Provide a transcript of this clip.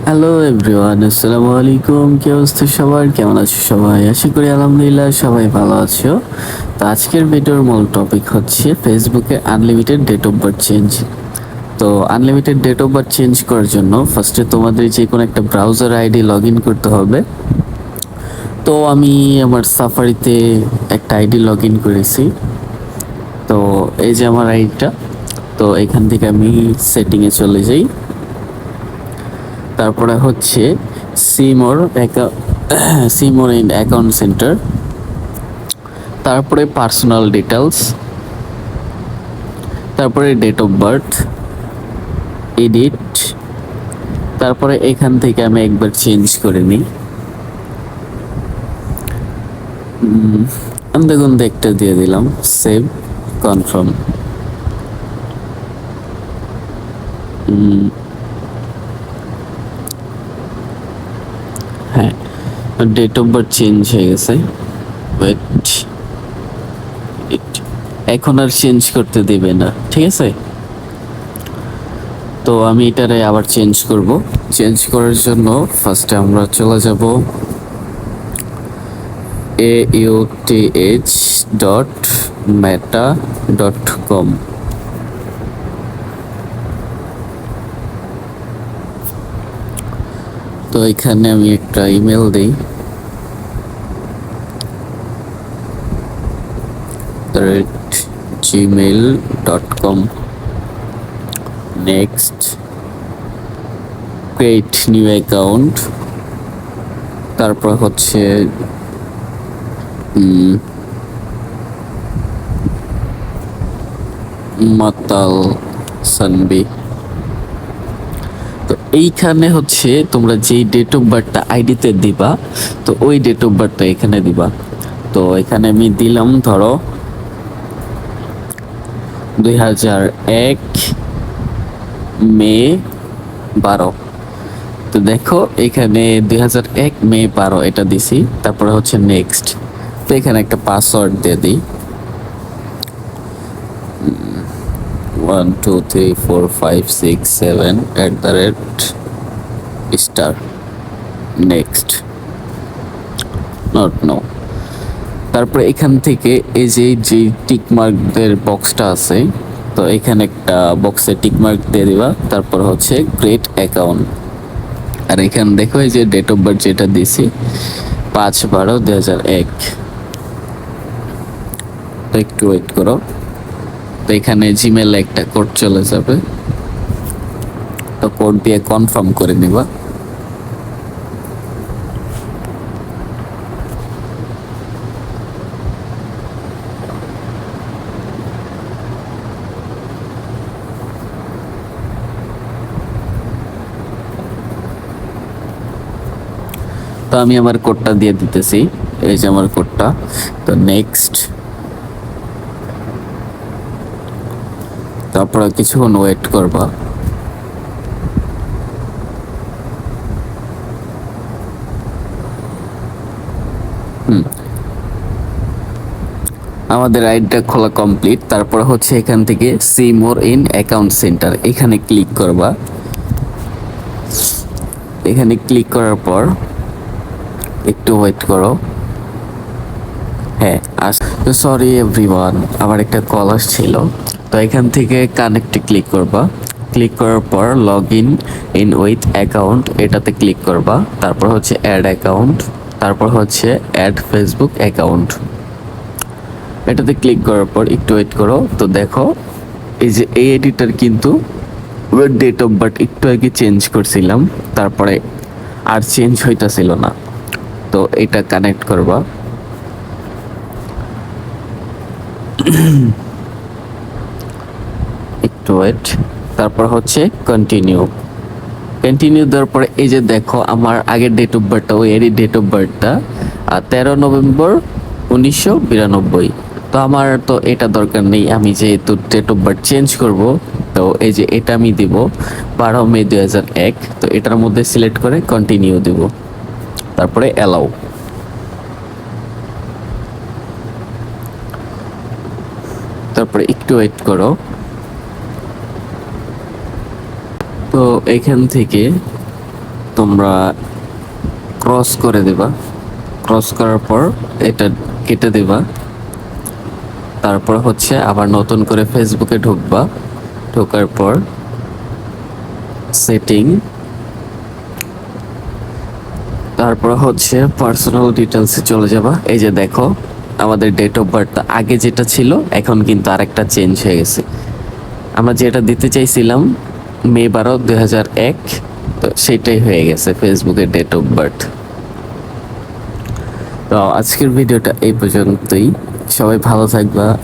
Hello everyone, আসসালামু আলাইকুম। কি অবস্থা সবার? কেমন আছো সবাই? আশা করি আলহামদুলিল্লাহ সবাই ভালো আছো। তো আজকের ভিডিওর মূল টপিক হচ্ছে ফেসবুকে unlimited date of birth change. তো unlimited date of birth change করার জন্য ফার্স্টে তোমাদের যে কোনো একটা ব্রাউজার আইডি লগ ইন করতে হবে। তো আমি আমার সাফারিতে একটা আইডি লগ ইন করেছি। তো এই যে আমার আইডিটা। তো এখান থেকে আমি সেটিংয়ে চলে যাই। তারপরে হচ্ছে সিমোর ইন অ্যাকাউন্ট সেন্টার, তারপরে পার্সোনাল ডিটেলস, তারপরে ডেট অফ বার্থ, এডিট, তারপরে এখান থেকে আমি একবার চেঞ্জ করে নিই। আমি দেখুন একটা দিয়ে দিলাম, সেভ, কনফার্ম। হ্যাঁ, ডেট অফ বার্থ চেঞ্জ হয়ে গেছে। ওয়েট, এখন আর চেঞ্জ করতে দেবে না, ঠিক আছে? তো আমি এটারে আবার চেঞ্জ করব। চেঞ্জ করার জন্য ফার্স্টে আমরা চলে যাব auth.meta.com। তো এখানে আমি একটা ইমেল দিই, gmail.com। Next, create new account. তারপর হচ্ছে মাতাল সানবি। তো এইখানে হচ্ছে তোমরা যেই ডেট অফ বার্থটা আইডিতে দিবা, তো ওই ডেট অফ বার্থটা এখানে দিবা। তো এখানে আমি দিলাম ধরো 2001 মে 12। তো দেখো এখানে 2001 মে 12 এটা দিছি। তারপরে হচ্ছে নেক্সট। তো এখানে একটা পাসওয়ার্ড দিয়ে দিই, 1 2 3 4 5 6 7 @ নেক্সট, নট নো। তারপরে এখান থেকে এই যে টিকমার্কদের বক্সটা আছে, তো এখানে একটা বক্সে টিকমার্ক দিয়ে দিবা। তারপর হচ্ছে ক্রিয়েট অ্যাকাউন্ট। আর এখানে দেখো এই যে ডেট অফ বার্থ যেটা দিছি 5/12/2001। তো একটু ওয়েট করো। তো এখানে জিমেলে একটা কোড চলে যাবে, তো কোড দিয়ে কনফার্ম করে নিবা। তো আমি আমার কোডটা দিয়ে দিতেছি, এই যে আমার কোডটা। তো নেক্সট, তারপর কিছুক্ষণ ওয়েট করবা। আমাদের আইডিটা খোলা কমপ্লিট। তারপর হচ্ছে এখান থেকে see more in account centre, এখানে ক্লিক করবা। এখানে ক্লিক করার পর একটু ওয়েট করো। হ্যাঁ, সরি এভরিওয়ান, আমার একটা কল আসছিল। তো এখান থেকে কানেক্টে ক্লিক করবা। ক্লিক করার পর লগ ইন উইথ অ্যাকাউন্ট এটাতে ক্লিক করবা। তারপর হচ্ছে অ্যাড অ্যাকাউন্ট, তারপর হচ্ছে অ্যাড ফেসবুক অ্যাকাউন্ট, এটাতে ক্লিক করার পর একটু ওয়েট করো। তো দেখো এই যে এই এডিটার কিন্তু ডেট অফ বার্থ একটু আগে চেঞ্জ করছিলাম, তারপরে আর চেঞ্জ হইতাছিল না। তো এটা কানেক্ট করবা। একটু ওয়েট। তারপর হচ্ছে কন্টিনিউ। কন্টিনিউ দেওয়ার পরে এই যে দেখো আমার আগের ডেট অফ বার্থটা, ওই এরই ডেট অফ বার্থটা 13 নভেম্বর 1992। তো আমার তো এটা দরকার নেই, আমি যেহেতু ডেট অফ বার্থ চেঞ্জ করব, তো এই যে এটা আমি দিব 12 মে 2001। তো এটার মধ্যে সিলেক্ট করে কন্টিনিউ দিব, তারপরে অ্যালাউ। তারপরে একটু ওয়েট করো। তো এখান থেকে তোমরা ক্রস করে দেবা। ক্রস করার পর এটা কেটে দেবা। তারপর হচ্ছে আবার নতুন করে ফেসবুকে ঢুকবা। ঢোকার পর সেটিং, তারপর হচ্ছে পার্সোনাল ডিটেলসে চলে যাবা। এই যে দেখো আমাদের ডেট অফ বার্থ আগে যেটা ছিল এখন কিন্তু আরেকটা চেঞ্জ হয়ে গেছে। আমরা যেটা দিতে চাইছিলাম মে 12, 2001, তো সেটাই হয়ে গেছে ফেসবুকের ডেট অফ বার্থ। তো আজকের ভিডিওটা এই পর্যন্তই। সবাই ভালো থাকবা।